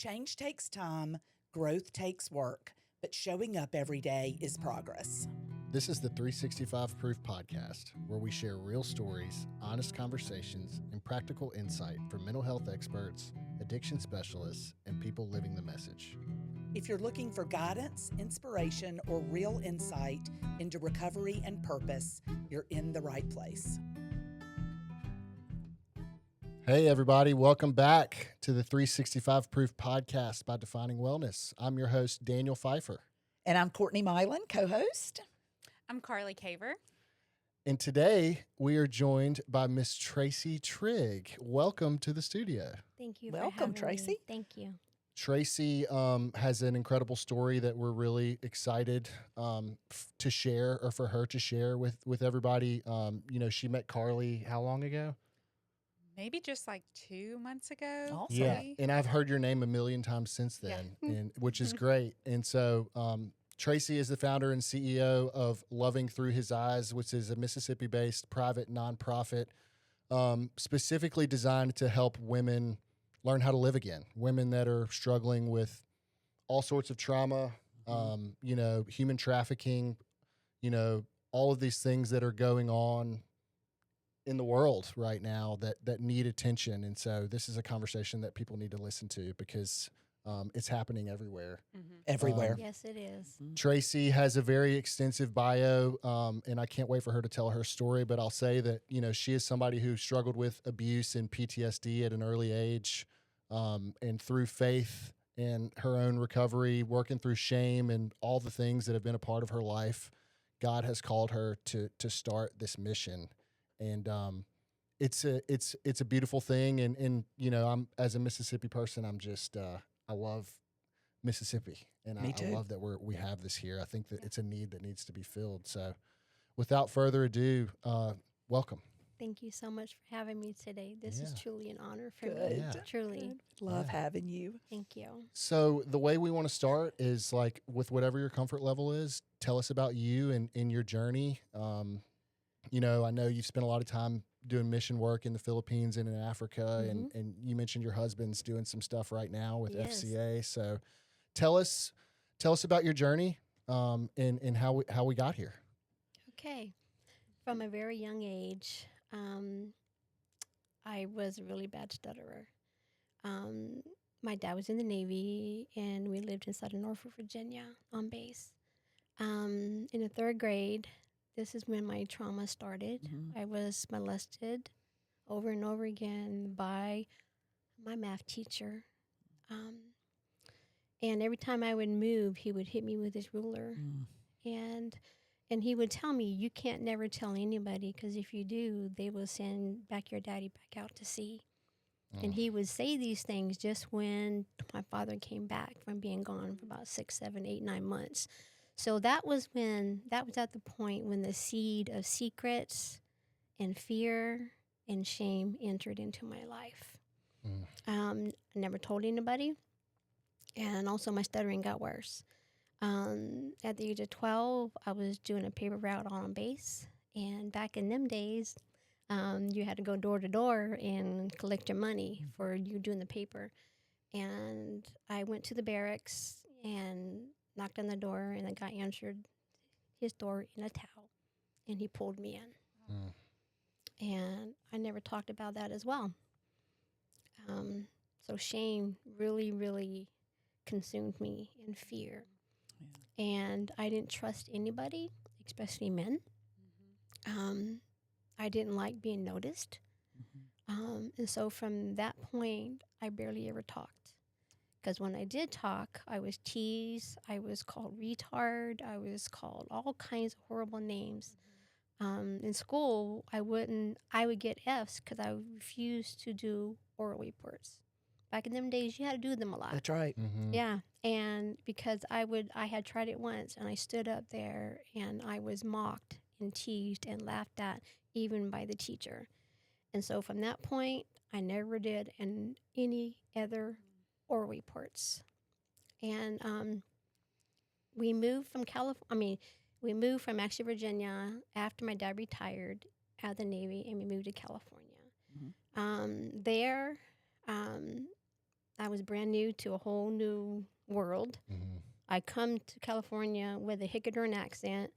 Change takes time, growth takes work, but showing up every day is progress. This is the 365 Proof Podcast, where we share real stories, honest conversations, and practical insight from mental health experts, addiction specialists, and people living the message. If you're looking for guidance, inspiration, or real insight into recovery and purpose, you're in the right place. Hey, everybody. Welcome back to the 365 Proof Podcast by Defining Wellness. I'm your host, Daniel Phyfer. And I'm Courtney Milan, co-host. I'm Carly Caver. And today we are joined by Miss Tracey Trigg. Welcome to the studio. Thank you. Welcome, for having Tracy. Me. Thank you. Tracy has an incredible story that we're really excited to share, or for her to share with everybody. She met Carly how long ago? Maybe just like 2 months ago. Awesome. Yeah, and I've heard your name a million times since then, and which is great. And so Tracy is the founder and CEO of Loving Through His Eyes, which is a Mississippi-based private nonprofit specifically designed to help women learn how to live again. Women that are struggling with all sorts of trauma, human trafficking, all of these things that are going on in the world right now that need attention. And so this is a conversation that people need to listen to because it's happening everywhere. Mm-hmm. Everywhere. Yes, it is. Tracy has a very extensive bio, and I can't wait for her to tell her story, but I'll say that, she is somebody who struggled with abuse and PTSD at an early age, and through faith and her own recovery, working through shame and all the things that have been a part of her life, God has called her to start this mission. And it's a beautiful thing. And I'm, as a Mississippi person, I'm just I love Mississippi, and I love that we have this here. I think that it's a need that needs to be filled. So, without further ado, welcome. Thank you so much for having me today. This is truly an honor for Good. me. Yeah. Truly. Love having you. Thank you. So the way we want to start is like with whatever your comfort level is. Tell us about you and your journey. I know you've spent a lot of time doing mission work in the Philippines and in Africa, and you mentioned your husband's doing some stuff right now with FCA. So tell us about your journey and how we got here. Okay. From a very young age, I was a really bad stutterer. My dad was in the Navy, and we lived in Southern Norfolk, Virginia on base. In the third grade, this is when my trauma started. Mm-hmm. I was molested over and over again by my math teacher. And every time I would move, he would hit me with his ruler. And he would tell me, you can't never tell anybody, because if you do, they will send back your daddy back out to sea. And he would say these things just when my father came back from being gone for about 6, 7, 8, 9 months. So that was at the point when the seed of secrets and fear and shame entered into my life. I never told anybody, and also my stuttering got worse. At the age of 12, I was doing a paper route on base, and back in them days, you had to go door to door and collect your money for you doing the paper. And I went to the barracks and knocked on the door, and the guy answered his door in a towel, and he pulled me in. And I never talked about that as well. So shame really, really consumed me, in fear. Yeah. And I didn't trust anybody, especially men. I didn't like being noticed. And so from that point, I barely ever talked. Because when I did talk, I was teased, I was called retard, I was called all kinds of horrible names. In school, I would get Fs because I refused to do oral reports. Back in them days, you had to do them a lot. That's right. Yeah, and because I had tried it once, and I stood up there, and I was mocked and teased and laughed at, even by the teacher. And so from that point, I never did any other oral reports. And we moved from we moved from actually Virginia after my dad retired out of the Navy, and we moved to California. There, I was brand new to a whole new world. Mm-hmm. I come to California with a Hickadoon accent.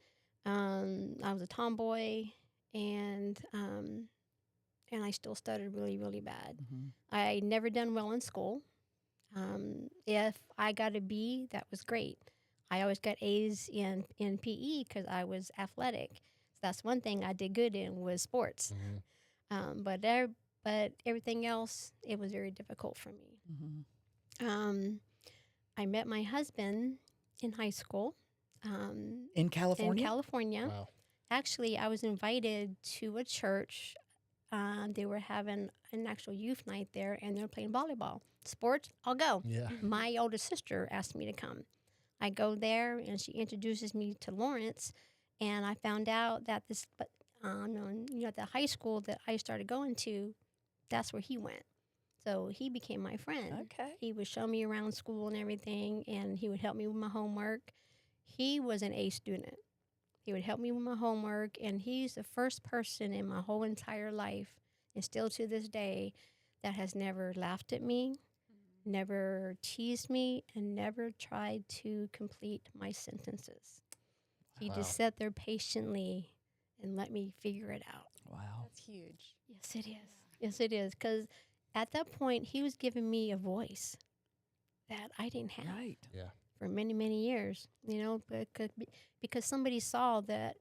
I was a tomboy, and I still stuttered really, really bad. Mm-hmm. I never done well in school. If I got a B, that was great. I always got A's in PE because I was athletic. So that's one thing I did good in was sports. Mm-hmm. But everything else, it was very difficult for me. Mm-hmm. I met my husband in high school. In California? In California. Wow. Actually, I was invited to a church. They were having an actual youth night there, and they're playing volleyball. Sports, I'll go. Yeah. My older sister asked me to come. I go there, and she introduces me to Lawrence, and I found out that the high school that I started going to, that's where he went. So he became my friend. Okay. He would show me around school and everything, and he would help me with my homework. He was an A student. He would help me with my homework, and he's the first person in my whole entire life, and still to this day, that has never laughed at me, never teased me, and never tried to complete my sentences. He Wow. just sat there patiently and let me figure it out. Wow. That's huge. Yes, it is. Yes, it is. Because at that point, he was giving me a voice that I didn't have Right. Yeah. for many, many years, because somebody saw that,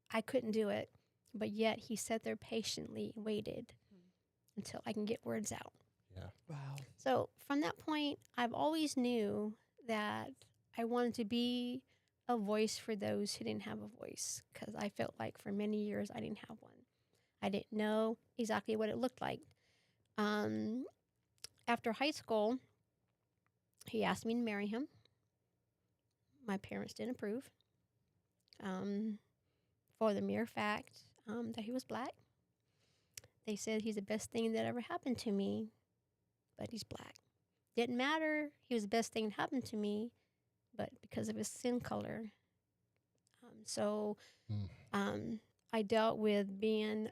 I couldn't do it, but yet he sat there patiently and waited until I can get words out. Yeah. Wow. So from that point, I've always knew that I wanted to be a voice for those who didn't have a voice, because I felt like for many years I didn't have one. I didn't know exactly what it looked like. After high school, he asked me to marry him. My parents didn't approve, for the mere fact that he was black. They said he's the best thing that ever happened to me, but he's black. Didn't matter. He was the best thing that happened to me, but because of his skin color. I dealt with being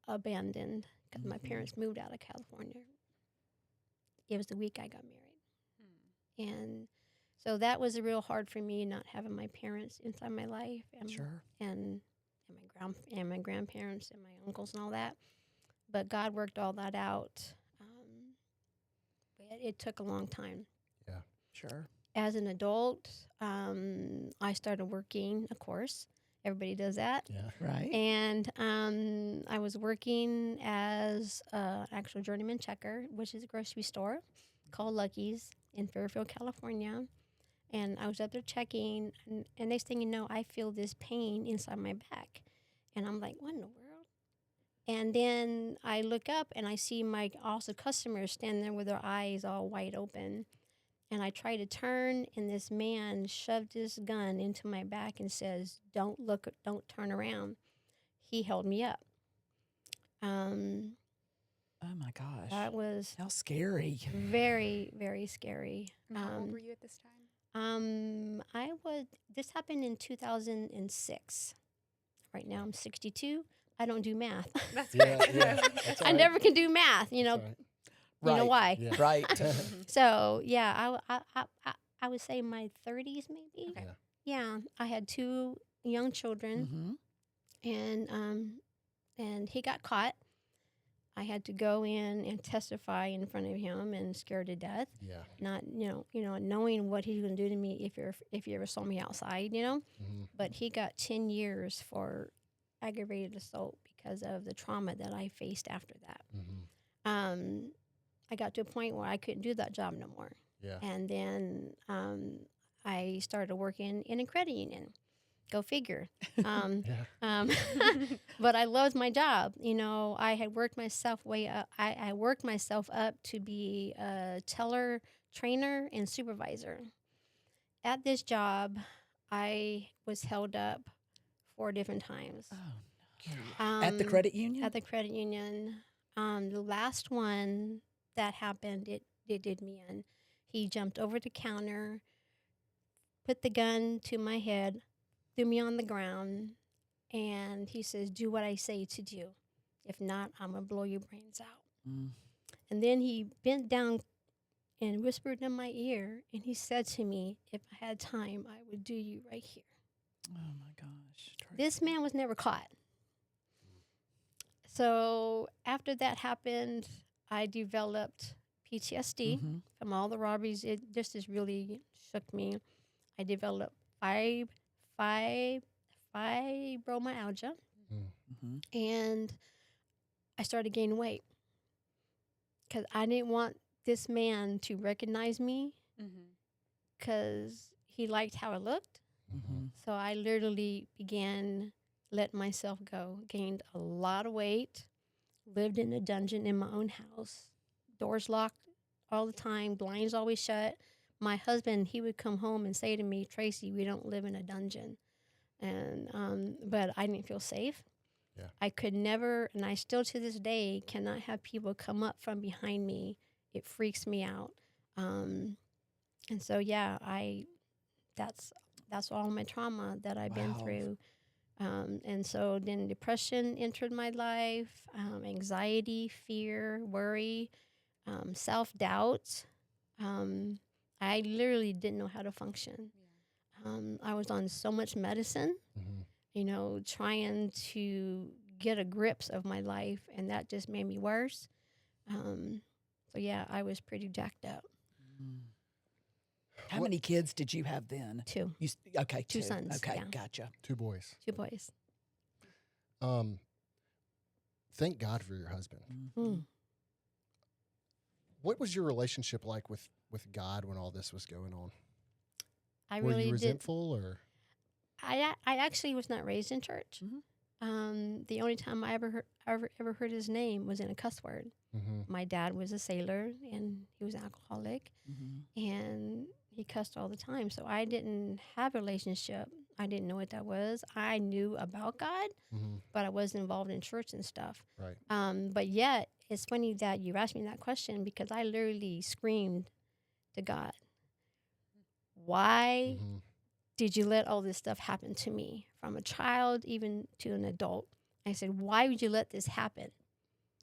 abandoned because my parents moved out of California. It was the week I got married. And so that was real hard for me, not having my parents inside my life, and Sure. and my grandparents and my uncles and all that. But God worked all that out. But it took a long time. Sure. As an adult, I started working, of course. Everybody does that. Yeah. Right. And I was working as an actual journeyman checker, which is a grocery store called Lucky's in Fairfield, California. And I was up there checking, and next thing you know, I feel this pain inside my back. And I'm like, what in the world? And then I look up, and I see my also customers standing there with their eyes all wide open. And I try to turn, and this man shoved his gun into my back and says, don't look, don't turn around. He held me up. Oh my gosh. That was How scary. very, very scary. And how old were you at this time? This happened in 2006. Right now I'm 62. I don't do math. That's Yeah. great. Yeah. That's all I right. never can do math, That's all right. You know why? Yeah. Right. So, yeah, I would say my 30s maybe. Okay. Yeah, I had 2 young children. Mm-hmm. And he got caught. I had to go in and testify in front of him and scared to death, Yeah. not knowing what he's going to do to me if you ever saw me outside, Mm-hmm. But he got 10 years for aggravated assault because of the trauma that I faced after that. Mm-hmm. I got to a point where I couldn't do that job no more. Yeah. And then I started working in a credit union. Go figure. Yeah. But I loved my job. I had worked myself way up. I worked myself up to be a teller, trainer, and supervisor. At this job, I was held up 4 different times. Oh, at the credit union? At the credit union. The last one that happened, it did me in. He jumped over the counter, put the gun to my head, threw me on the ground, and he says, do what I say to do. If not, I'm going to blow your brains out. Mm. And then he bent down and whispered in my ear, and he said to me, if I had time, I would do you right here. Oh my gosh. This man was never caught. So after that happened, I developed PTSD from all the robberies. It just has really shook me. I developed fibromyalgia, and I started gaining weight because I didn't want this man to recognize me because he liked how I looked. So I literally began let myself go, gained a lot of weight, lived in a dungeon in my own house, doors locked all the time, blinds always shut. My husband, he would come home and say to me, Tracy, we don't live in a dungeon. And but I didn't feel safe. Yeah. I could never, and I still to this day cannot have people come up from behind me. It freaks me out. And so yeah, that's all my trauma that I've been through. And so then depression entered my life, anxiety, fear, worry, self-doubt. I literally didn't know how to function. I was on so much medicine, trying to get a grips of my life, and that just made me worse. So yeah, I was pretty jacked up. How many kids did you have then? Two. Okay, two sons. Okay, yeah. gotcha. 2 boys. 2 boys. Thank God for your husband. Mm. What was your relationship like with God when all this was going on? I Were really you resentful or? I actually was not raised in church. The only time I ever heard his name was in a cuss word. My dad was a sailor and he was an alcoholic, and he cussed all the time. So I didn't have a relationship. I didn't know what that was. I knew about God, but I wasn't involved in church and stuff. Right. But yet, it's funny that you asked me that question because I literally screamed to God, why did you let all this stuff happen to me? From a child even to an adult. I said, why would you let this happen?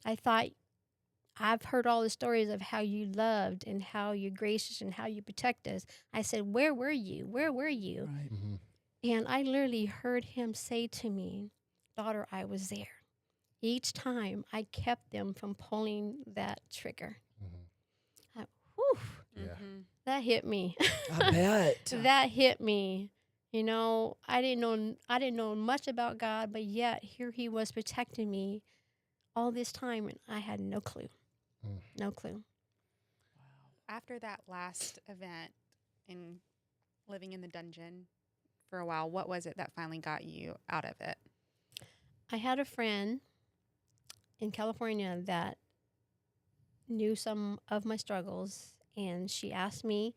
I thought, I've heard all the stories of how you loved and how you're gracious and how you protect us. I said, where were you? Where were you? Right. And I literally heard him say to me, daughter, I was there. Each time I kept them from pulling that trigger. Whew, that hit me. I bet. That hit me. I didn't know much about God, but yet here he was protecting me all this time, and I had no clue. No clue. After that last event in living in the dungeon for a while, what was it that finally got you out of it? I had a friend in California that knew some of my struggles, and she asked me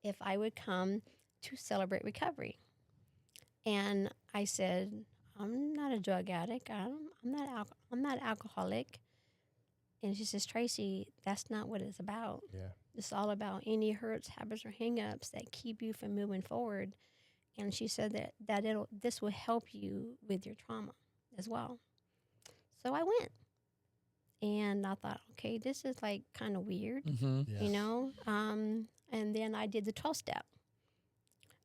if I would come to celebrate recovery. And I said, I'm not a drug addict. I'm not alcoholic. And she says, Tracy, that's not what it's about. Yeah. It's all about any hurts, habits, or hangups that keep you from moving forward. And she said that this will help you with your trauma as well. So I went. And I thought, okay, this is like kind of weird, and then I did the 12-step.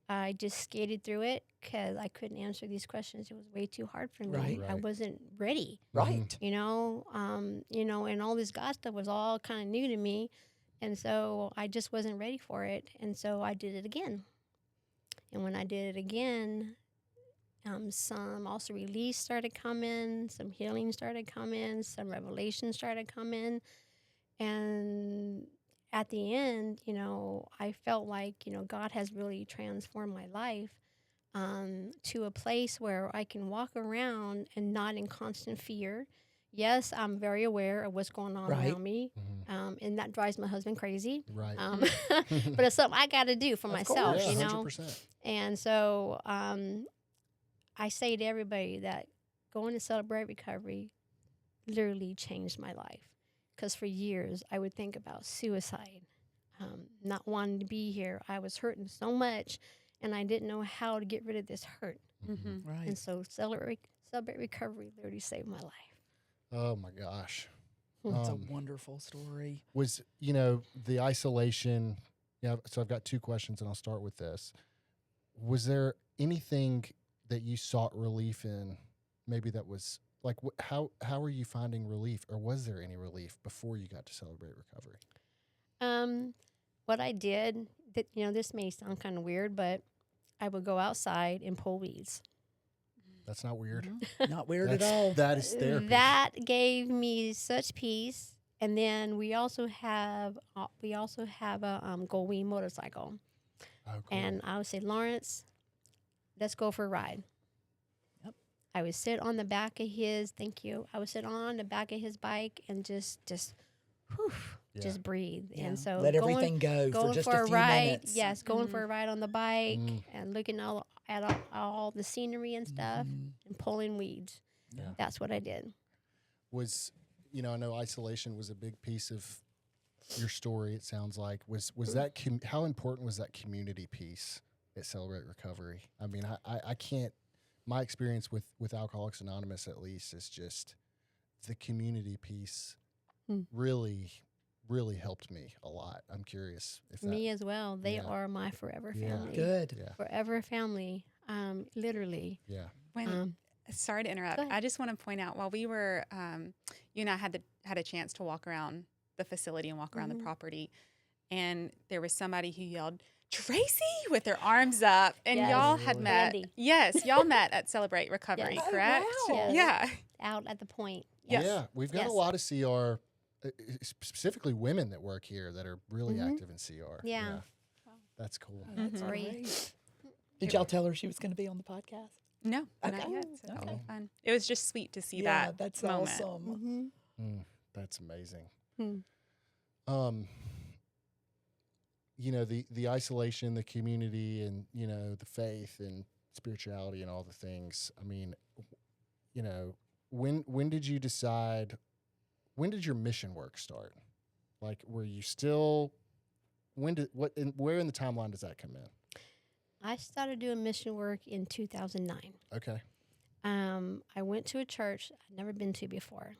I just skated through it because I couldn't answer these questions. It was way too hard for me. Right. I wasn't ready. Right. And all this God stuff was all kind of new to me. And so I just wasn't ready for it. And so I did it again. And when I did it again, some also release started coming, some healing started coming, some revelation started coming. And at the end, I felt like, God has really transformed my life to a place where I can walk around and not in constant fear. Yes, I'm very aware of what's going on around me, and that drives my husband crazy. Right. But it's something I got to do for myself, course. 100%. And so I say to everybody that going to celebrate recovery literally changed my life. Because for years, I would think about suicide, not wanting to be here. I was hurting so much, and I didn't know how to get rid of this hurt. Right. And so celebrate recovery literally saved my life. Oh, my gosh. That's a Um, wonderful story. was the isolation. Yeah, so I've got two questions, and I'll start with this. Was there anything that you sought relief in? Maybe that was like how are you finding relief, or was there any relief before you got to Celebrate Recovery? What I did, that this may sound kind of weird, but I would go outside and pull weeds. That's not weird. Not weird at That's- all. That is therapy. That gave me such peace. And then we also have a Goldwing motorcycle. Oh, cool. And I would say, Lawrence, let's go for a ride. Yep. I would sit on the back of his. Thank you. I would sit on the back of his bike and just whew, Yeah. just breathe. Yeah. And so Let everything go going for just for a a few ride. minutes. Yes, going for a ride on the bike Mm. and looking at all the scenery and stuff Mhm. and pulling weeds. Yeah. That's what I did. Was I know isolation was a big piece of your story. It sounds like was that how important was that community piece at Celebrate Recovery? I mean, I can't. My experience with Alcoholics Anonymous, at least, is just the community piece. Mm. Really helped me a lot. I'm curious if that. Me as well. They yeah. are my forever Yeah. family. Good. Yeah, Forever family. Literally. yeah. When sorry to interrupt. Go ahead. I just want to point out while we were, you and I had a chance to walk around the facility and walk around the property, and there was somebody who yelled, "Tracy!" with their arms up, and Yes. y'all had Really? met. Randy. Yes, y'all met at Celebrate Recovery, Yes. Oh, correct? wow. Yes. Yeah. Out at the point. Yes. Yeah, we've got Yes. a lot of CR, specifically women that work here that are really Mhm. active in CR. Yeah. That's cool. Oh, that's Mhm. great. Did y'all tell her she was going to be on the podcast? No, Okay. not yet. So that'll Okay. be fun. It was just sweet to see Yeah, that. that's moment. awesome. Mm-hmm. That's amazing. Hmm. The isolation, the community, and the faith and spirituality and all the things. I mean, when did you decide? When did your mission work start? Like, were you still? Where in the timeline does that come in? I started doing mission work in 2009. Okay. I went to a church I'd never been to before.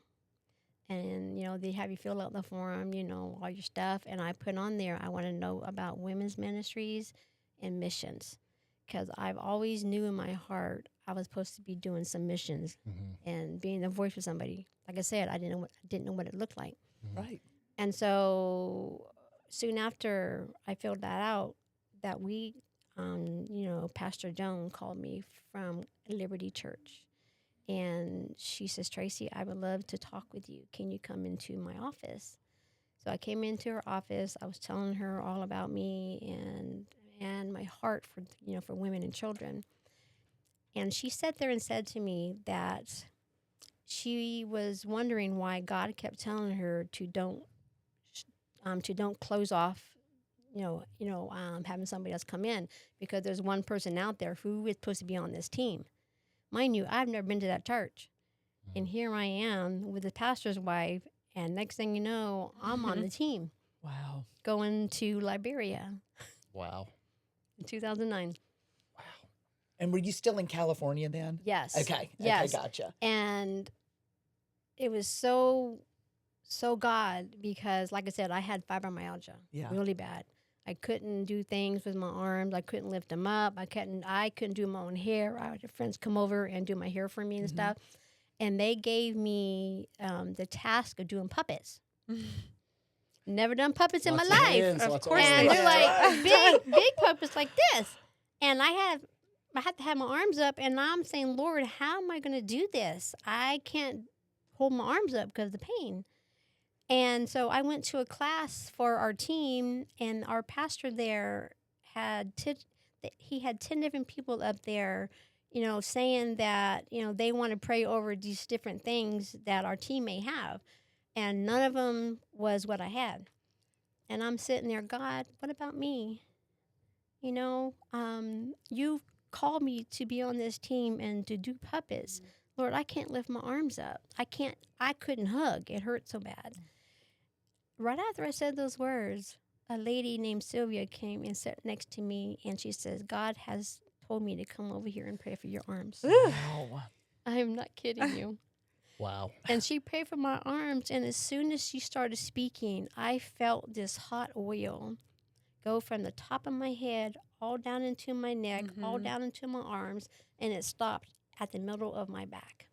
And, they have you fill out the form, all your stuff. And I put on there, I want to know about women's ministries and missions. Because I've always knew in my heart I was supposed to be doing some missions Mm-hmm. and being a voice for somebody. Like I said, I didn't know what it looked like. Right. And so soon after I filled that out, that week, Pastor Joan called me from Liberty Church. And she says, Tracy, I would love to talk with you. Can you come into my office? So I came into her office. I was telling her all about me and my heart for women and children. And she sat there and said to me that she was wondering why God kept telling her to don't close off, having somebody else come in, because there's one person out there who is supposed to be on this team. Mind you, I've never been to that church. And here I am with the pastor's wife, and next thing you know, I'm on the team Wow. going to Liberia Wow. in 2009. Wow. And were you still in California then? Yes. Okay. Yes. Okay, gotcha. And it was so God, because like I said, I had fibromyalgia Yeah. really bad. I couldn't do things with my arms. I couldn't lift them up. I couldn't do my own hair. I had friends come over and do my hair for me and stuff. And they gave me the task of doing puppets. Never done puppets in my Lots of life. hands, Of lots course And they they're like big puppets like this. And I had to have my arms up, and I'm saying, Lord, how am I going to do this? I can't hold my arms up because of the pain. And so I went to a class for our team, and our pastor there had 10 different people up there, saying that, they want to pray over these different things that our team may have. And none of them was what I had. And I'm sitting there, God, what about me? You called me to be on this team and to do puppets. Lord, I can't lift my arms up. I couldn't hug. It hurt so bad. Right after I said those words, a lady named Sylvia came and sat next to me, and she says, God has told me to come over here and pray for your arms. Wow. I am not kidding you. Wow. And she prayed for my arms. And as soon as she started speaking, I felt this hot oil go from the top of my head all down into my neck, all down into my arms, and it stopped at the middle of my back.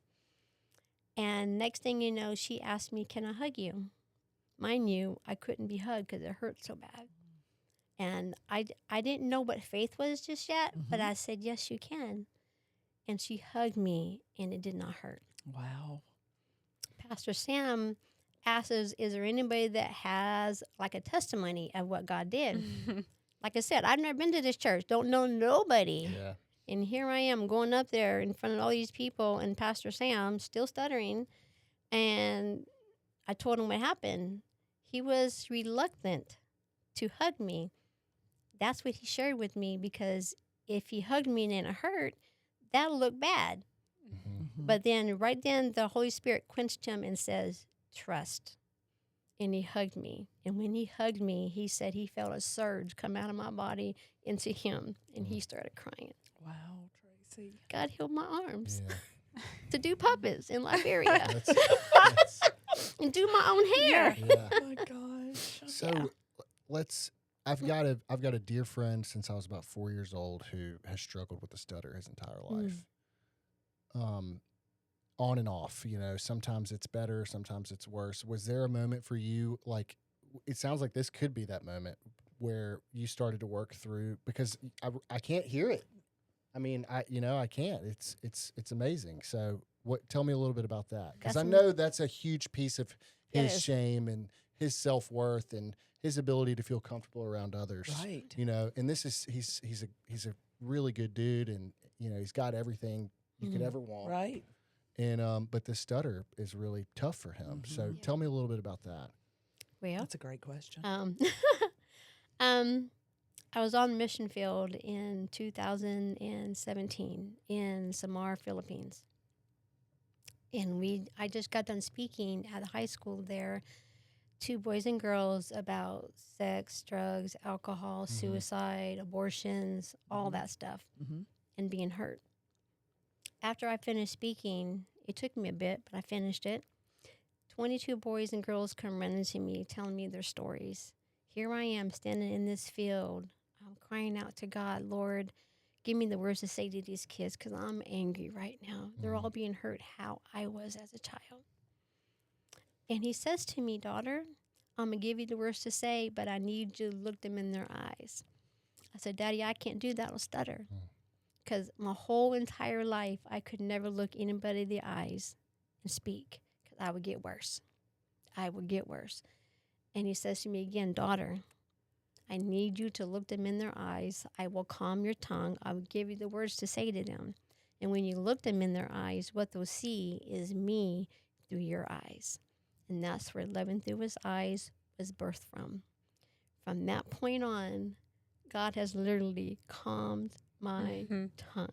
And next thing you know, she asked me, "Can I hug you?" Mind you, I couldn't be hugged because it hurt so bad. And I didn't know what faith was just yet, but I said, "Yes, you can." And she hugged me, and it did not hurt. Wow. Pastor Sam asked us, "Is there anybody that has like a testimony of what God did?" Like I said, I've never been to this church, don't know nobody. Yeah. And here I am going up there in front of all these people and Pastor Sam still stuttering. And I told him what happened. He was reluctant to hug me. That's what he shared with me, because if he hugged me and it hurt, that'll look bad. But then right then the Holy Spirit quenched him and says, "Trust." And he hugged me. And when he hugged me, he said he felt a surge come out of my body into him. And he started crying. Wow, Tracy. God healed my arms Yeah. to do puppets in Liberia That's, and do my own hair. yeah. Oh my gosh. So let's. I've got a dear friend since I was about 4 years old who has struggled with a stutter his entire life. On and off, sometimes it's better, sometimes it's worse. Was there a moment for you, like, it sounds like this could be that moment where you started to work through, because I can't hear it. I mean, I can't. It's amazing. So tell me a little bit about that. Because I know that's a huge piece of his shame and his self-worth and his ability to feel comfortable around others. Right. And this is, he's a really good dude, and, he's got everything you could ever want. Right. And but the stutter is really tough for him. So tell me a little bit about that. Well, That's a great question. I was on the mission field in 2017 in Samar, Philippines. And I just got done speaking at the high school there to boys and girls about sex, drugs, alcohol, suicide, abortions, all that stuff, and being hurt. After I finished speaking, it took me a bit, but I finished it. 22 boys and girls come running to me, telling me their stories. Here I am standing in this field. I'm crying out to God, "Lord, give me the words to say to these kids, because I'm angry right now. They're all being hurt how I was as a child." And he says to me, "Daughter, I'm going to give you the words to say, but I need you to look them in their eyes." I said, "Daddy, I can't do that. I'll stutter." Because my whole entire life, I could never look anybody in the eyes and speak, because I would get worse. I would get worse. And he says to me again, "Daughter, I need you to look them in their eyes. I will calm your tongue. I will give you the words to say to them. And when you look them in their eyes, what they'll see is me through your eyes." And that's where Loving Through His Eyes was birthed from. From that point on, God has literally calmed my tongue.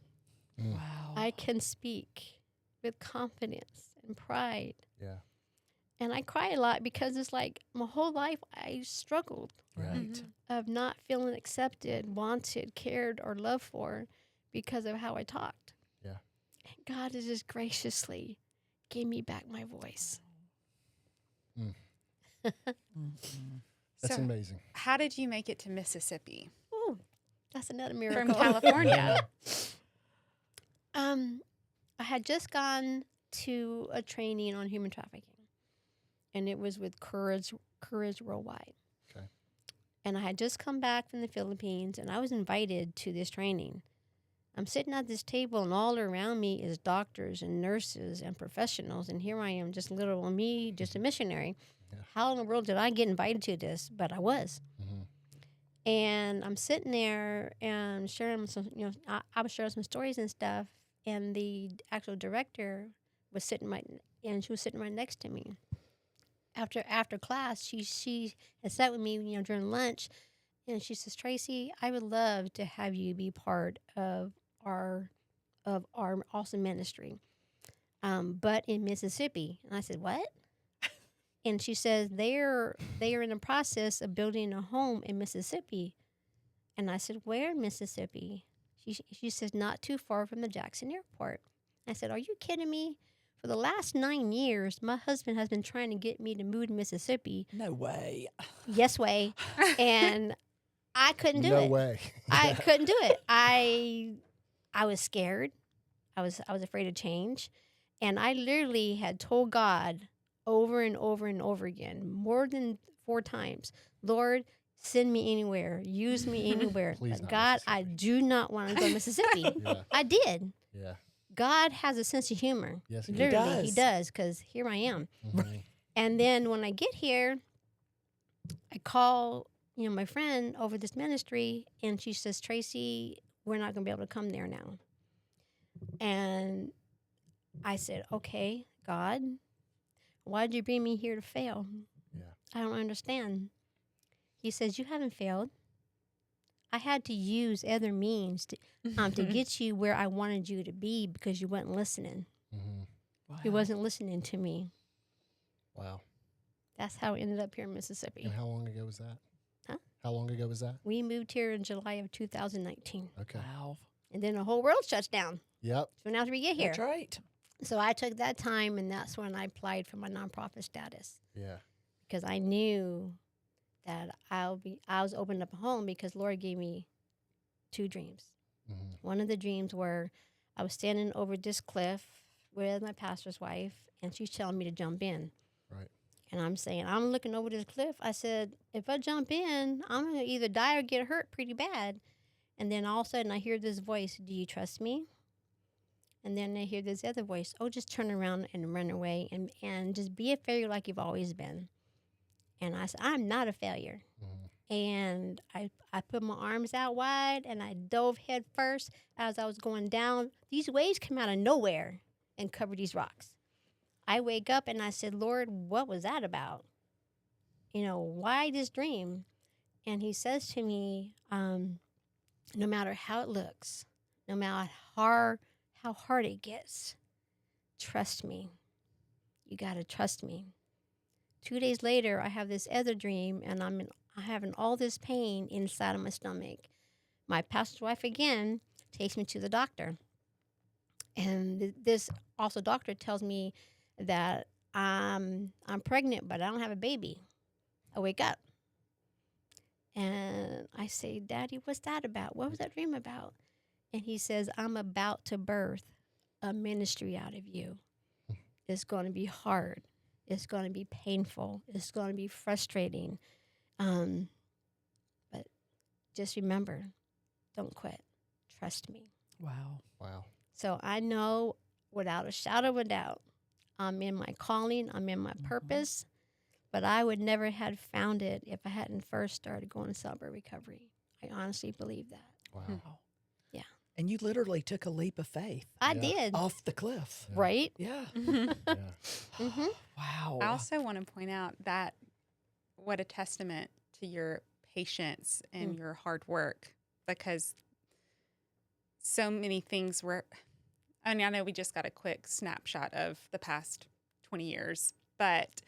Wow. I can speak with confidence and pride. Yeah. And I cry a lot because it's like my whole life I struggled Right. of not feeling accepted, wanted, cared, or loved for because of how I talked. Yeah. And God has just graciously gave me back my voice. That's So, amazing. How did you make it to Mississippi Ooh, that's another from miracle. California? I had just gone to a training on human trafficking, and it was with Courage Worldwide. Okay. And I had just come back from the Philippines, and I was invited to this training. I'm sitting at this table, and all around me is doctors and nurses and professionals, and here I am, just little me, just a missionary. Yeah. How in the world did I get invited to this? But I was. And I'm sitting there and sharing some, I was sharing some stories and stuff. And the actual director was sitting she was sitting right next to me. After class, she had sat with me, during lunch, and she says, "Tracy, I would love to have you be part of our awesome ministry, but in Mississippi." And I said, "What?" And she says, they are in the process of building a home in Mississippi. And I said, "Where in Mississippi?" She says, "Not too far from the Jackson airport." I said, "Are you kidding me? For the last 9 years, my husband has been trying to get me to move to Mississippi. No way. Yes way. And I couldn't do No it. way. I couldn't do it. I was scared. I was afraid of change. And I literally had told God over and over and over again, more than 4 times, Lord, send me anywhere. Use me anywhere. Please But not God, I Mississippi. do not want to go to Mississippi. Yeah. I did. Yeah. God has a sense of humor. Yes, he Literally, he does. does, because here I am. Mhm. And then when I get here, I call, my friend over this ministry, and she says, Tracy, we're not going to be able to come there now. And I said, okay, God, why did you bring me here to fail? Yeah. I don't understand. He says, you haven't failed. I had to use other means to get you where I wanted you to be because you weren't listening. Mhm. Wow. He wasn't listening to me. Wow. That's how we ended up here in Mississippi. And how long ago was that? Huh? How long ago was that? We moved here in July of 2019. Okay. Wow. And then the whole world shuts down. Yep. So now we get here. That's right. So I took that time, and that's when I applied for my nonprofit status, Yeah. because I knew that I was opening up a home, because Lord gave me 2 dreams. Mhm. One of the dreams were I was standing over this cliff with my pastor's wife, and she's telling me to jump in. Right. And I'm saying, I'm looking over this cliff. I said, if I jump in, I'm going to either die or get hurt pretty bad. And then all of a sudden I hear this voice, do you trust me? And then I hear this other voice, oh, just turn around and run away and just be a failure like you've always been. And I said, I'm not a failure. Mhm. And I put my arms out wide, and I dove head first. As I was going down, these waves came out of nowhere and covered these rocks. I wake up and I said, Lord, what was that about? Why this dream? And he says to me, no matter how it looks, no matter how hard it gets, trust me. You got to trust me. 2 days later, I have this other dream, and I'm having all this pain inside of my stomach. My pastor's wife again takes me to the doctor, and this also doctor tells me that I'm pregnant, but I don't have a baby. I wake up, and I say, Daddy, what's that about? What was that dream about? And he says, I'm about to birth a ministry out of you. It's going to be hard. It's going to be painful. It's going to be frustrating. But just remember, don't quit. Trust me. Wow. Wow. So I know without a shadow of a doubt, I'm in my calling, I'm in my purpose, but I would never have found it if I hadn't first started going to celebrate recovery. I honestly believe that. Wow. Wow. Yeah. And you literally took a leap of faith I Yeah. did. off the cliff. Yeah. Right? Yeah. Mhm. Yeah. Mm-hmm. Wow. I also want to point out that what a testament to your patience and your hard work, because so many things were, I know we just got a quick snapshot of the past 20 years, but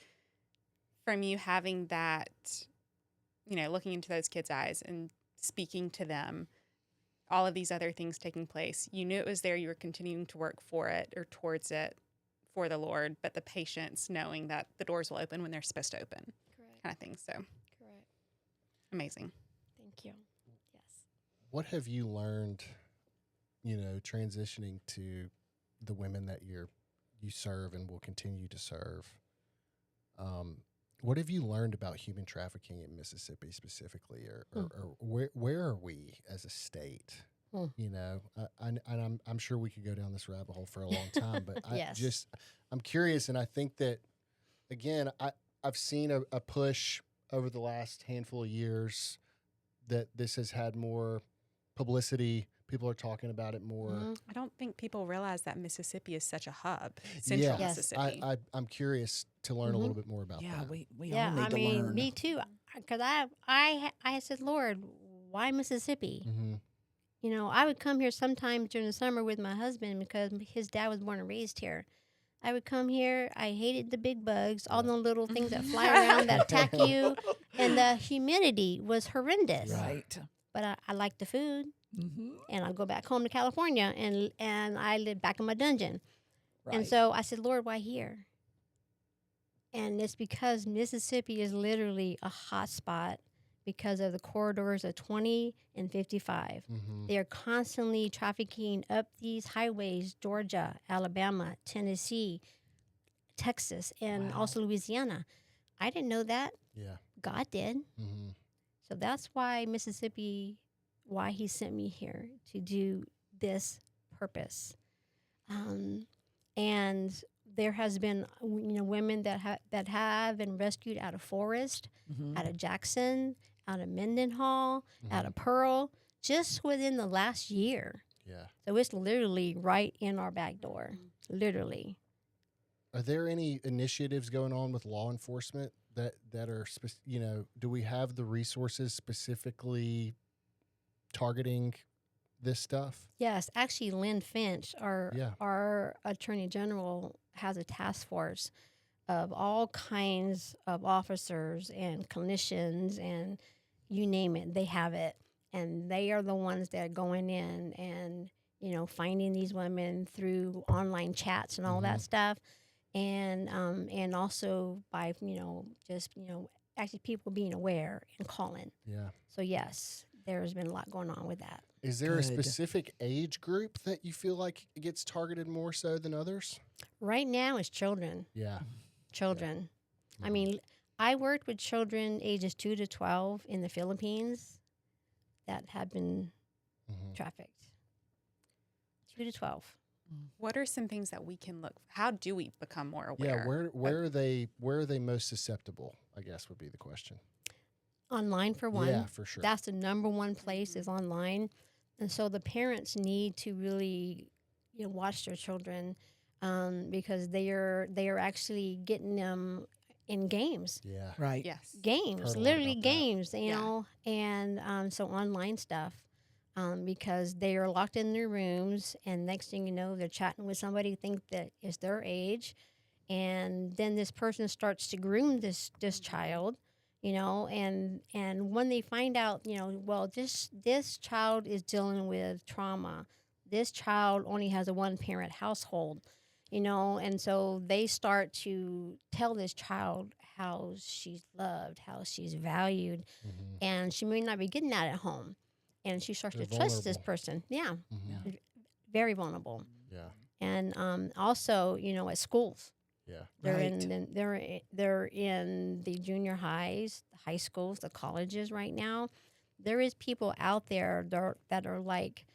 from you having that, looking into those kids' eyes and speaking to them, all of these other things taking place, you knew it was there, you were continuing to work for it or towards it for the Lord, but the patience knowing that the doors will open when they're supposed to open, Correct. kind of thing. So Correct. amazing. Thank you. Yes. What have you learned, transitioning to the women that you serve and will continue to serve? What have you learned about human trafficking in Mississippi specifically, or where are we as a state? I'm sure we could go down this rabbit hole for a long time, but Yes. I'm curious, and I think that again, I've seen a push over the last handful of years that this has had more publicity. People are talking about it more. Mhm. I don't think people realize that Mississippi is such a hub, central Yeah. Yes. Mississippi. I'm curious to learn a little bit more about Yeah, that. we Yeah, all need I to mean, learn. me too. Because I said, Lord, why Mississippi? Mm-hmm. I would come here sometimes during the summer with my husband because his dad was born and raised here. I would come here. I hated the big bugs, all the little things that fly around that attack you, and the humidity was horrendous. Right. But I liked the food, Mm-hmm. and I'd go back home to California, and I lived back in my dungeon. Right. And so I said, Lord, why here? And it's because Mississippi is literally a hot spot because of the corridors of 20 and 55. Mm-hmm. They are constantly trafficking up these highways, Georgia, Alabama, Tennessee, Texas, and Wow. also Louisiana. I didn't know that. Yeah. God did. Mm-hmm. So that's why Mississippi, why he sent me here to do this purpose. And there has been, women that have been rescued out of Forest, Mhm. out of Jackson, out of Mendenhall, out of Pearl, just within the last year. Yeah. So it's literally right in our back door, literally. Are there any initiatives going on with law enforcement that are, do we have the resources specifically targeting this stuff? Yes, actually, Lynn Finch, Yeah. our Attorney General, has a task force of all kinds of officers and clinicians and you name it, they have it. And they are the ones that are going in and, finding these women through online chats and all that stuff. And also by, actually people being aware and calling. Yeah. So, yes, there's been a lot going on with that. Is there a Good. specific age group that you feel like it gets targeted more so than others? Right now, it's children. Yeah. Children. I Mhm. mean, I worked with children ages 2 to 12 in the Philippines that have been Mhm. trafficked. 2 to 12. What are some things that we can look? How do we become more aware? Yeah, where are they most susceptible, I guess would be the question. Online, for one. Yeah, for sure. That's the number one place is online. And so the parents need to really watch their children because they are actually getting them in games. Yeah. Right. Yes. Games, Heard a lot literally about that. games, Yeah. and so online stuff. Because they are locked in their rooms, and next thing you know, they're chatting with somebody who think that is their age, and then this person starts to groom this child, and when they find out, well, this child is dealing with trauma, this child only has a one-parent household, and so they start to tell this child how she's loved, how she's valued, Mhm. and she may not be getting that at home. And she starts They're to trust this vulnerable. person. Yeah, Mhm. very vulnerable. Yeah. And also, at schools, Yeah. they're Right. they're in the junior highs, the high schools, the colleges right now. There is people out there that are like,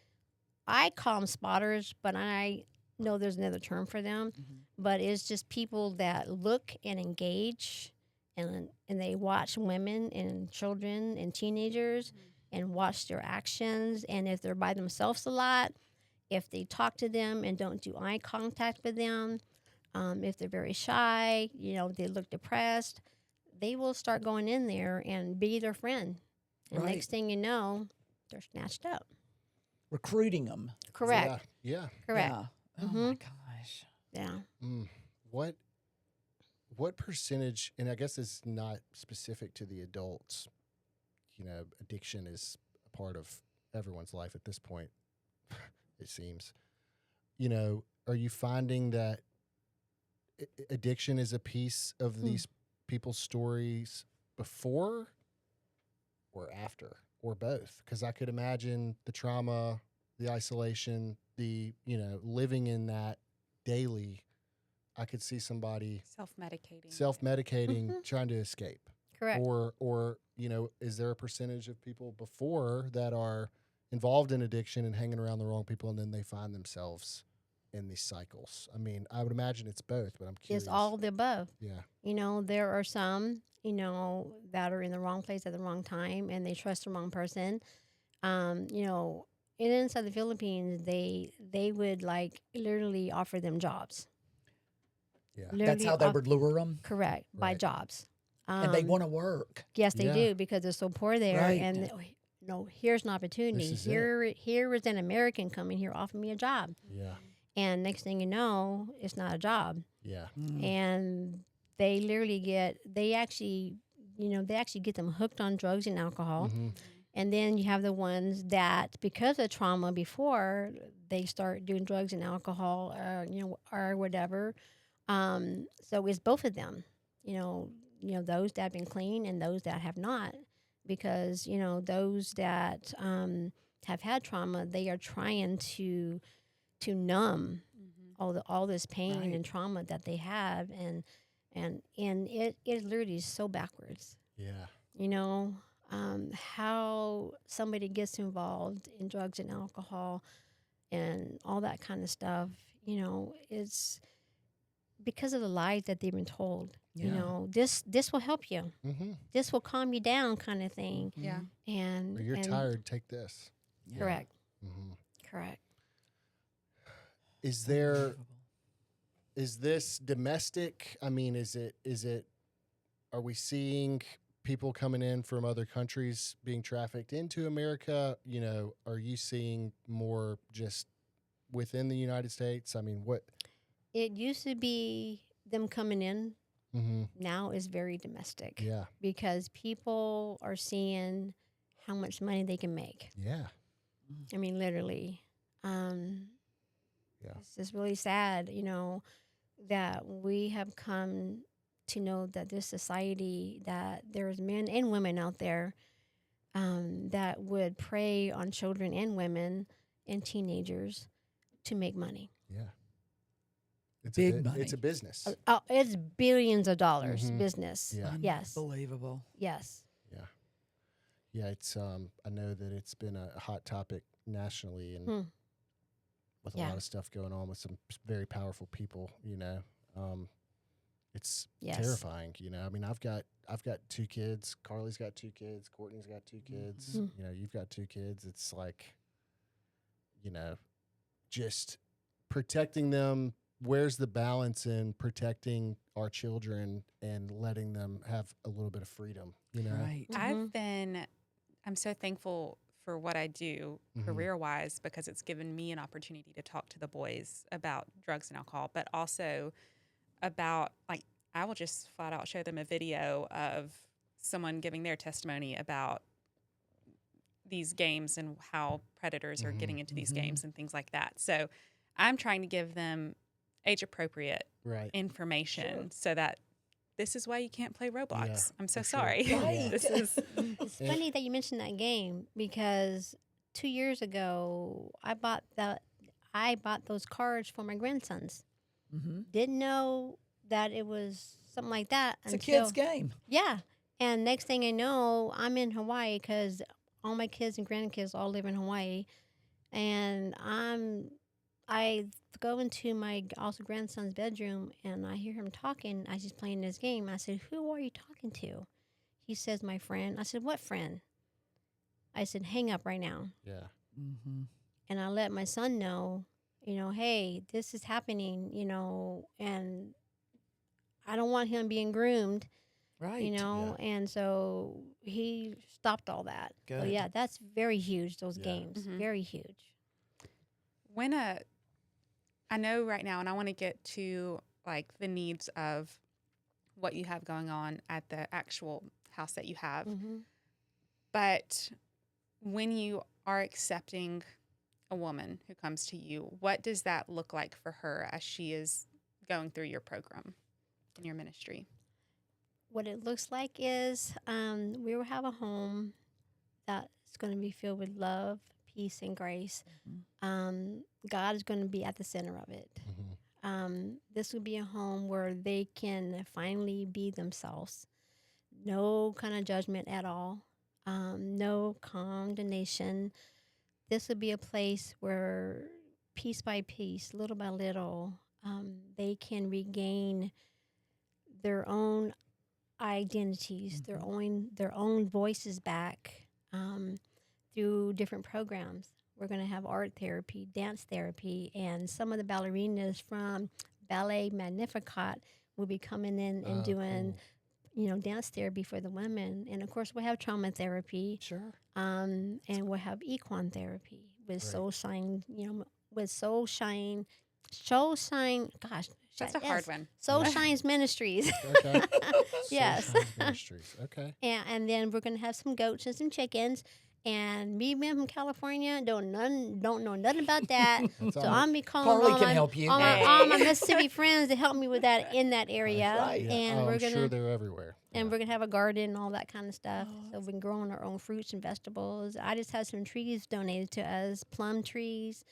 I call them spotters, but I know there's another term for them. Mhm. But it's just people that look and engage, and they watch women and children and teenagers. And watch their actions, and if they're by themselves a lot, if they talk to them and don't do eye contact with them, if they're very shy, they look depressed, they will start going in there and be their friend. And Right. next thing you know, they're snatched up. Recruiting them. Correct. Yeah. Correct. Yeah. Oh Mhm. my gosh. Yeah. Mm. What percentage, and I guess it's not specific to the adults, addiction is a part of everyone's life at this point, it seems. Are you finding that addiction is a piece of these people's stories before or after or both? Because I could imagine the trauma, the isolation, the, living in that daily. I could see somebody Self-medicating. self-medicating, trying to escape. Correct. Or is there a percentage of people before that are involved in addiction and hanging around the wrong people, and then they find themselves in these cycles? I mean, I would imagine it's both, but I'm curious. It's all the above. Yeah. There are some, that are in the wrong place at the wrong time, and they trust the wrong person. Inside the Philippines, they would like literally offer them jobs. Yeah. That's Literally how they would lure them. Correct, by Right. jobs. And they want to work. Yes, they Yeah. do, because they're so poor there. Right. And here's an opportunity. This is it. Here is an American coming here offering me a job. Yeah. And next thing you know, it's not a job. Yeah. And they literally they actually get them hooked on drugs and alcohol. Mhm. And then you have the ones that, because of trauma before, they start doing drugs and alcohol, or whatever. So it's both of them, those that have been clean and those that have not, because those that have had trauma, they are trying to numb all this pain Right. and trauma that they have, and it literally is so backwards. Yeah. How somebody gets involved in drugs and alcohol and all that kind of stuff, it's because of the lies that they've been told. Yeah. This will help you. Mm-hmm. This will calm you down, kind of thing. Yeah. And Or you're and tired, take this. Yeah. Correct. Mm-hmm. Correct. Is Unbelievable. this domestic? I mean, are we seeing people coming in from other countries being trafficked into America? Are you seeing more just within the United States? I mean, what? It used to be them coming in. Mm-hmm. Now is very domestic. Yeah. Because people are seeing how much money they can make. Yeah. I mean, literally. Yeah. It's just really sad, that we have come to know that this society, that there's men and women out there that would prey on children and women and teenagers to make money. Yeah. It's Big money. It's a business. It's billions of dollars Mhm. business. Yeah. Yes. Unbelievable. Yes. Yeah. It's I know that it's been a hot topic nationally and with a Yeah. lot of stuff going on with some very powerful people. It's Yes. terrifying. I mean, I've got 2 kids. Carly's got 2 kids. Courtney's got 2 kids. Mhm. You've got 2 kids. It's like, just protecting them. Where's the balance in protecting our children and letting them have a little bit of freedom? Right. I'm so thankful for what I do Mhm. career-wise, because it's given me an opportunity to talk to the boys about drugs and alcohol, but also about, I will just flat out show them a video of someone giving their testimony about these games and how predators are getting into these games and things like that. So I'm trying to give them age-appropriate Right. information so that this is why you can't play Roblox. Yeah, I'm so for sure. sorry. Right. This is It's funny that you mentioned that game, because 2 years ago I bought those cards for my grandsons. Mm-hmm. Didn't know that it was something like that. It's a kid's game. Yeah. And next thing I know, I'm in Hawaii, because all my kids and grandkids all live in Hawaii. And I go into my also grandson's bedroom, and I hear him talking as he's playing this game. I said, "Who are you talking to?" He says, "My friend." I said, "What friend?" I said, "Hang up right now." Yeah. Mm-hmm. And I let my son know, hey, this is happening, and I don't want him being groomed, Right. and so he stopped all that. So Good. yeah, that's very huge, those Yeah. games, Mhm. very huge. I know right now, and I want to get to the needs of what you have going on at the actual house that you have. Mm-hmm. But when you are accepting a woman who comes to you, what does that look like for her as she is going through your program in your ministry? What it looks like is we will have a home that's going to be filled with love, peace, and grace. God is going to be at the center of it. Mm-hmm. This will be a home where they can finally be themselves. No kind of judgment at all. No condemnation. This will be a place where piece by piece, little by little, they can regain their own identities, their own voices back through different programs. We're going to have art therapy, dance therapy, and some of the ballerinas from Ballet Magnificat will be coming in and doing, dance therapy for the women. And of course, we'll have trauma therapy. Sure. And we'll have equine therapy with Great. Soul Shine, with Soul Shine. Gosh. That's a hard one. Soul Shines Ministries. Okay. Yes. Soul Shines Ministries. Okay. And then we're going to have some goats and some chickens. And me being from California, don't know nothing about that. That's So all right. I'm be calling Carly all can my, help you. all my Mississippi friends to help me with that in that area. right. Yeah. And Oh, we're I'm gonna sure they're everywhere. and Yeah. we're gonna have a garden and all that kind of stuff. Oh, So we can grow our own fruits and vegetables. I just had some trees donated to us, plum trees,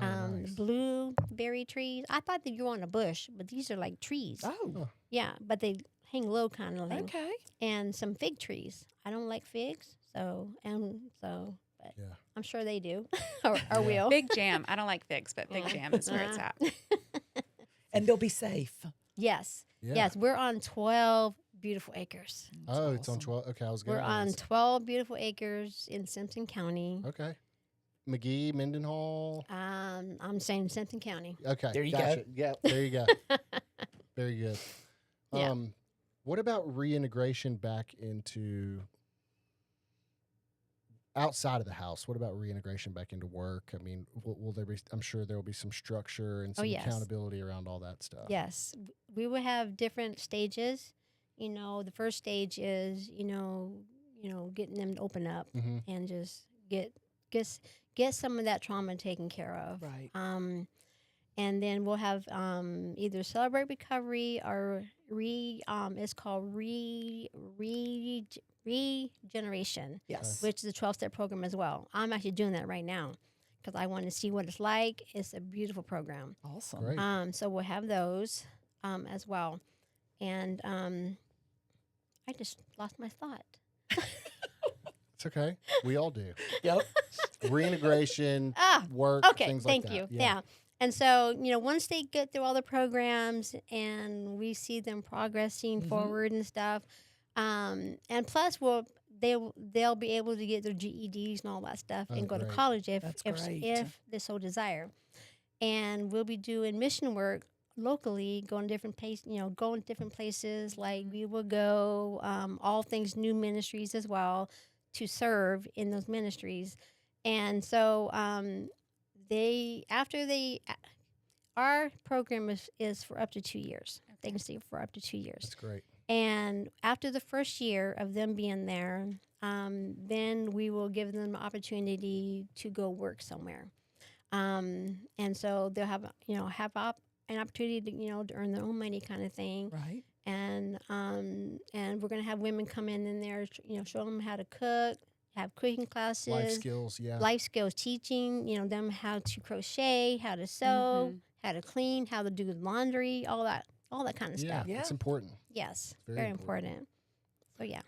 Oh, nice. blueberry trees. I thought they grew on a bush, but these are like trees. Oh, Yeah, but they hang low kind of thing. okay. And some fig trees. I don't like figs, but Yeah. I'm sure they do or Yeah. will. Fig jam. I don't like figs, but fig jam is where it's at. And they'll be safe. Yes. Yeah. Yes, we're on 12 beautiful acres. Oh, it's on awesome. 12. Okay, I was going We're to on ask. 12 beautiful acres in Simpson County. Okay. McGee, Mendenhall. I'm saying Simpson County. Okay. There you go. gotcha. Yeah, there you go. Very good. Yeah. What about reintegration back into outside of the house? What about reintegration back into work? I mean, will there be? I'm sure there will be some structure and some yes. accountability around all that stuff. Yes, we will have different stages. The first stage is getting them to open up Mm-hmm. and just get some of that trauma taken care of. Right. And then we'll have either celebrate recovery or it's called regeneration, Yes. which is a 12-step program as well. I'm actually doing that right now because I want to see what it's like. It's a beautiful program. Awesome. Great. So we'll have those as well. And I just lost my thought. It's okay. We all do. Yep. Reintegration, work, Okay, things like thank that. you. Yeah. And so, once they get through all the programs and we see them progressing Mhm. forward and stuff, and plus they'll be able to get their GEDs and all that stuff Oh, and go great. to college That's great. if they so desire. And we'll be doing mission work locally, going different places. Like we will go all things new ministries as well to serve in those ministries. And so our program is for up to 2 years. They can stay for up to 2 years. That's great. And after the first year of them being there, then we will give them an opportunity to go work somewhere. And so they'll have an opportunity to earn their own money, kind of thing. Right. And we're gonna have women come in there, show them how to cook, have cooking classes, Life skills, yeah. life skills teaching, them how to crochet, how to sew, how to clean, how to do laundry, all that kind of Yeah, stuff. Yeah. it's important. Yes, Very very important. important. So yeah,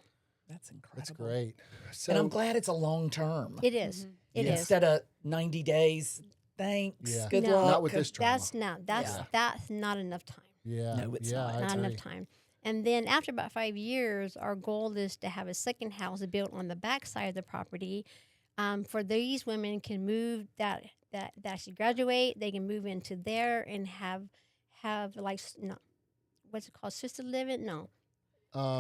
That's incredible. That's great. So, And I'm glad it's a long term. it is. It Yeah. is. Instead of 90 days. Thanks. Yeah. Good No. luck. Not with this trauma. That's not enough time. yeah, No, it's yeah, not. I Not agree. enough time. And then after about 5 years, our goal is to have a second house built on the back side of the property. For these women can move that actually graduate, they can move into there and have like what's it called, assisted living? No,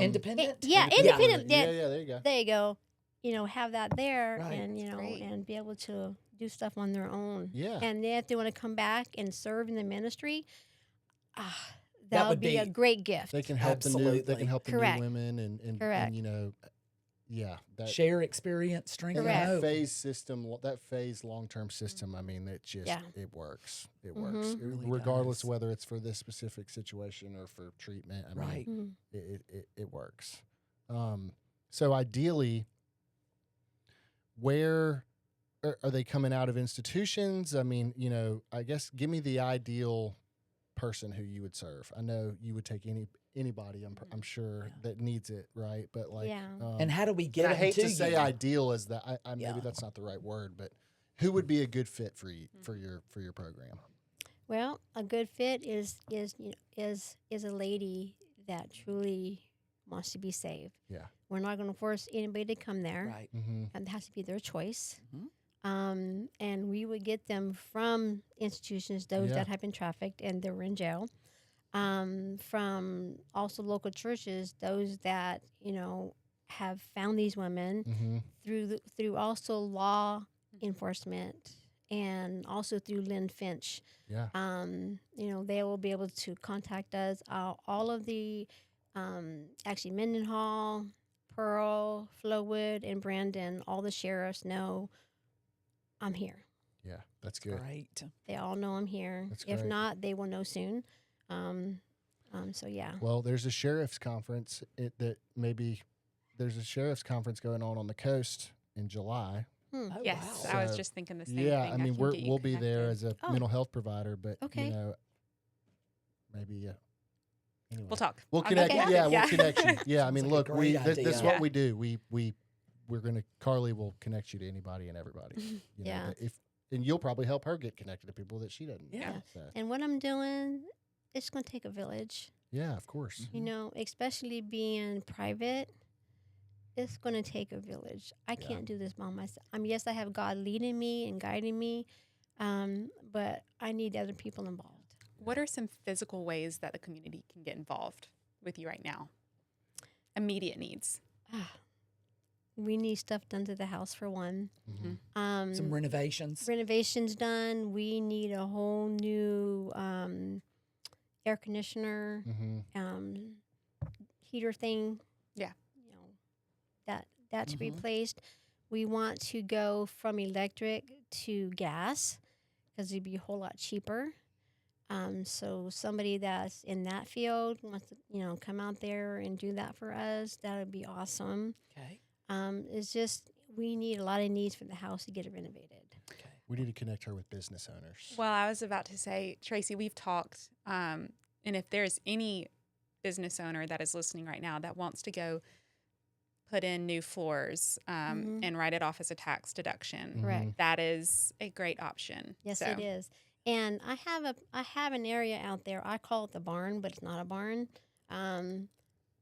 Independent? independent. Yeah, there you go. There you go. Have that there, Right. and That's great. and be able to do stuff on their own. Yeah. And then if they want to come back and serve in the ministry, That that would would be a be- great gift. They can help Absolutely. they can help the Correct. new women and Correct. yeah, that Share experience, strengthen Correct. hope. phase system, that phase long-term system, I mean, it just Yeah. it works. It Mhm. works. It really Regardless does. whether it's for this specific situation or for treatment. I Right. mean, Mhm. it works. So ideally, where are they coming out of institutions? I mean, I guess give me the ideal person who you would serve. I know you would take anybody. I'm sure Yeah. that needs it, right? But like, Yeah. And how do we get I them hate to you? say ideal as that. I Yeah. maybe that's not the right word, but who would be a good fit for you for your program? Well, a good fit is a lady that truly wants to be saved. Yeah. We're not going to force anybody to come there. Right. Mm-hmm. And it has to be their choice. Mhm. And we would get them from institutions, those Yeah. that have been trafficked and they were in jail. From also local churches, those that have found these women Mm-hmm. through also law enforcement and also through Lynn Finch. Yeah. They will be able to contact us. All of the actually Mendenhall, Pearl, Flowood, and Brandon, all the sheriffs know I'm here. Yeah, that's good. Great. They all know I'm here. That's If great. not, they will know soon. So yeah. Well, there's a sheriff's conference there's a sheriff's conference going on the coast in July. Oh, Yes, wow. I was So, just thinking the same Yeah, thing. I mean can get you we'll be there connected. as a Oh. mental health provider, but Okay. maybe anyway. We'll talk. We'll I'll connect. get Yeah, you. we'll connect you. Yeah, I Sounds mean, like a look, great this is idea. what Yeah. we do. We're gonna Carly will connect you to anybody and everybody. You know, Yeah. that and you'll probably help her get connected to people that she doesn't. Yeah. So, And what I'm doing, it's going to take a village. yeah, of course. You know, especially being private, it's going to take a village. I Yeah. can't do this by myself. I mean, yes, I have God leading me and guiding me, but I need other people involved. What are some physical ways that the community can get involved with you right now? Immediate needs. We need stuff done to the house for one. Mhm. Some renovations. Renovations done. We need a whole new air conditioner, Mhm. heater thing. Yeah. You know, that to be Mhm. replaced. We want to go from electric to gas because it'd be a whole lot cheaper. So somebody that's in that field wants to, come out there and do that for us. That would be awesome. Okay. It's just we need a lot of needs for the house to get it renovated. Okay. We need to connect her with business owners. Well, I was about to say, Tracy, we've talked, and if there's any business owner that is listening right now that wants to go put in new floors and write it off as a tax deduction, Correct. that is a great option. Yes, So, it is. And I have an area out there. I call it the barn, but it's not a barn.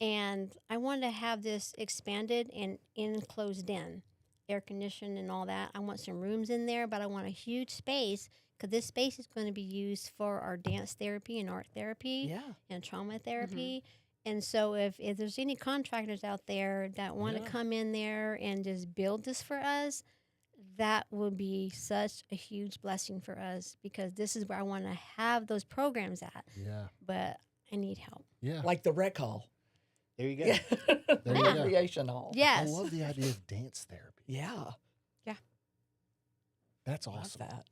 And I wanted to have this expanded and enclosed in, air conditioned and all that. I want some rooms in there, but I want a huge space because this space is going to be used for our dance therapy and art therapy Yeah. and trauma therapy. And so if there's any contractors out there that want to Yeah. come in there and just build this for us, that would be such a huge blessing for us because this is where I want to have those programs at. Yeah. But I need help. Yeah. Like the rec hall. There you go. Yeah. There you go. Recreation hall. Yes. I love the idea of dance therapy. Yeah. That's Love awesome. that.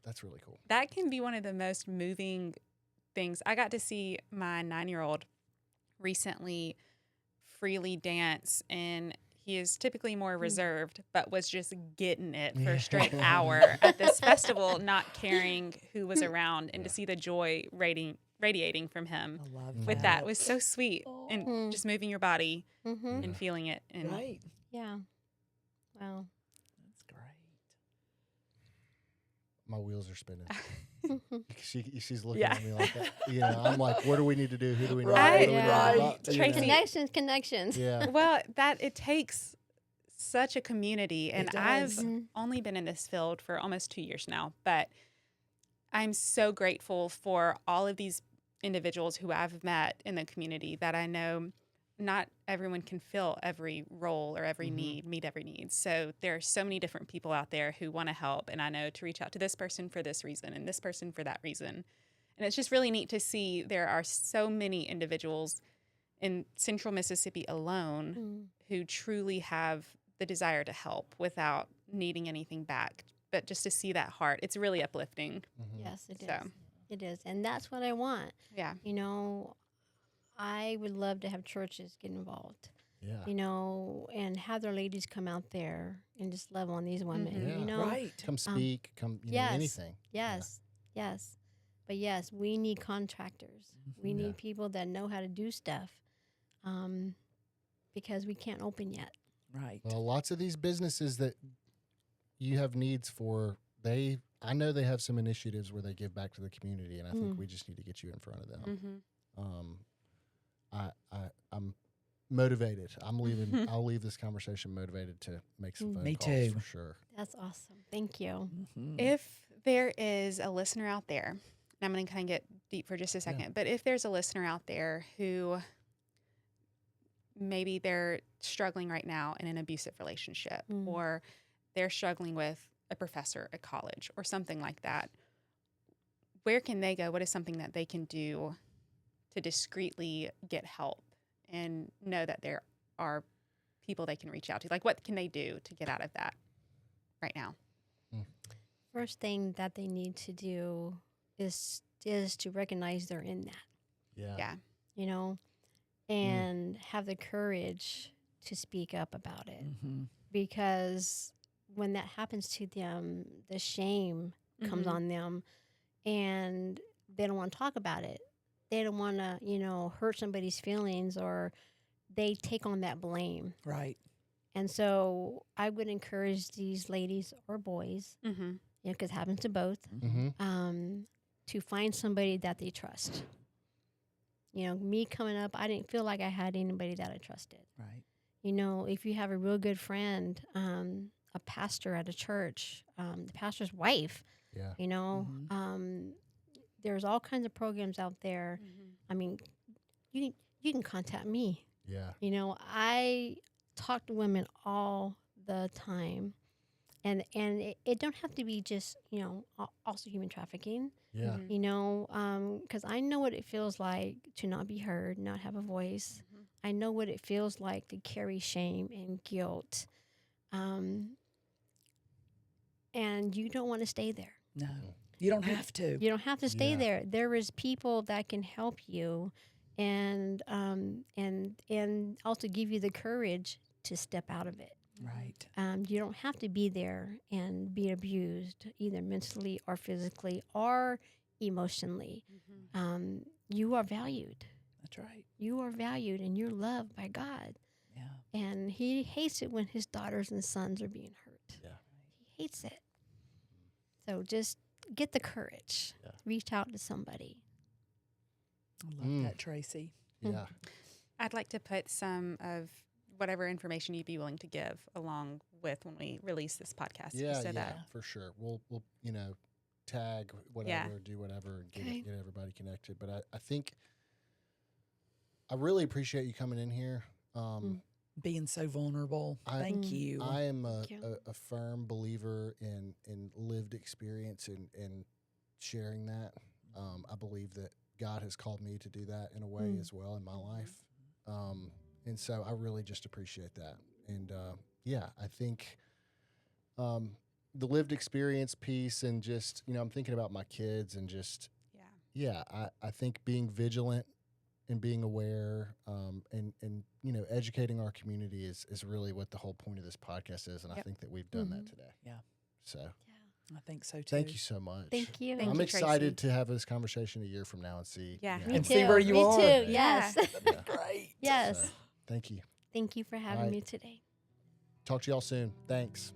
That's really cool. that can be one of the most moving things. I got to see my 9-year-old recently freely dance, and he is typically more reserved, but was just getting it for a straight hour at this festival, not caring who was around, and to see the joy radiating from him I love with that was so sweet. Oh. And just moving your body Mm-hmm. and feeling it. And Right. Yeah. Wow. That's great. My wheels are spinning. She's looking Yeah. at me like that. I'm like, what do we need to do? Who do we know? Right, What do we know? right. You know? Tracy- Connections. Yeah. well, that it takes such a community, and It I've does. only been in this field for almost 2 years now, but I'm so grateful for all of these individuals who I've met in the community that I know not everyone can fill every role or every need, meet every need. So there are so many different people out there who want to help, and I know to reach out to this person for this reason and this person for that reason. And it's just really neat to see there are so many individuals in central Mississippi alone who truly have the desire to help without needing anything back. But just to see that heart, it's really uplifting. Yes, it is. So. It is. And that's what I want. Yeah. I would love to have churches get involved, Yeah. and have their ladies come out there and just love on these women, Yeah. Right. Come speak. Come. yes. Anything. Yes, yes. But yes, we need contractors. We need people that know how to do stuff because we can't open yet. Right. Well, lots of these businesses that you have needs for, I know they have some initiatives where they give back to the community, and I think we just need to get you in front of them. I'm motivated. I'm leaving. I'll leave this conversation motivated to make some phone Me calls too. for sure. That's awesome. Thank you. If there is a listener out there, and I'm going to kind of get deep for just a second, but if there's a listener out there who maybe they're struggling right now in an abusive relationship, or they're struggling with a professor at college or something like that, where can they go? What is something that they can do to discreetly get help and know that there are people they can reach out to? Like, what can they do to get out of that right now? First thing that they need to do is to recognize they're in that, Yeah. you know, and have the courage to speak up about it. Mm-hmm. Because when that happens to them, the shame comes Mhm. on them, and they don't want to talk about it. They don't want to, hurt somebody's feelings, or they take on that blame. Right. And so I would encourage these ladies or boys, Mm-hmm. because it happens to both, to find somebody that they trust. Me coming up, I didn't feel like I had anybody that I trusted. Right. If you have a real good friend, a pastor at a church, the pastor's wife, Yeah. there's all kinds of programs out there. I mean, you can contact me. Yeah. I talk to women all the time, and it don't have to be just also human trafficking. Yeah. Because I know what it feels like to not be heard, not have a voice. I know what it feels like to carry shame and guilt, and you don't want to stay there. No, you don't have to. You don't have to stay Yeah. there. There is people that can help you, and also give you the courage to step out of it. Right. You don't have to be there and be abused, either mentally or physically or emotionally. You are valued. That's right. You are valued, and you're loved by God. Yeah. And He hates it when His daughters and sons are being hurt. Yeah. He hates it. So just get the courage. Yeah. Reach out to somebody. I love that, Tracy. Yeah. I'd like to put some of whatever information you'd be willing to give along with when we release this podcast. Yeah. so Yeah. that For sure. We'll tag whatever, do whatever, and Okay. get everybody connected. But I think I really appreciate you coming in here. Being so vulnerable. Thank you. I am Thank you. a firm believer in lived experience and sharing that. I believe that God has called me to do that in a way as well in my life. And so I really just appreciate that. And I think the lived experience piece, and just, I'm thinking about my kids, and just, I think being vigilant and being aware, and educating our community is really what the whole point of this podcast is. And I think that we've done that today. Yeah. So I think so too. thank you so much. Thank you. Thank I'm you, excited Tracy. to have this conversation a year from now and see. Yeah. Me And too. see where you Me are. too. Yeah. Yes. Yeah. Great. Yes. So, thank you. Thank you for having All right. me today. Talk to y'all soon. Thanks.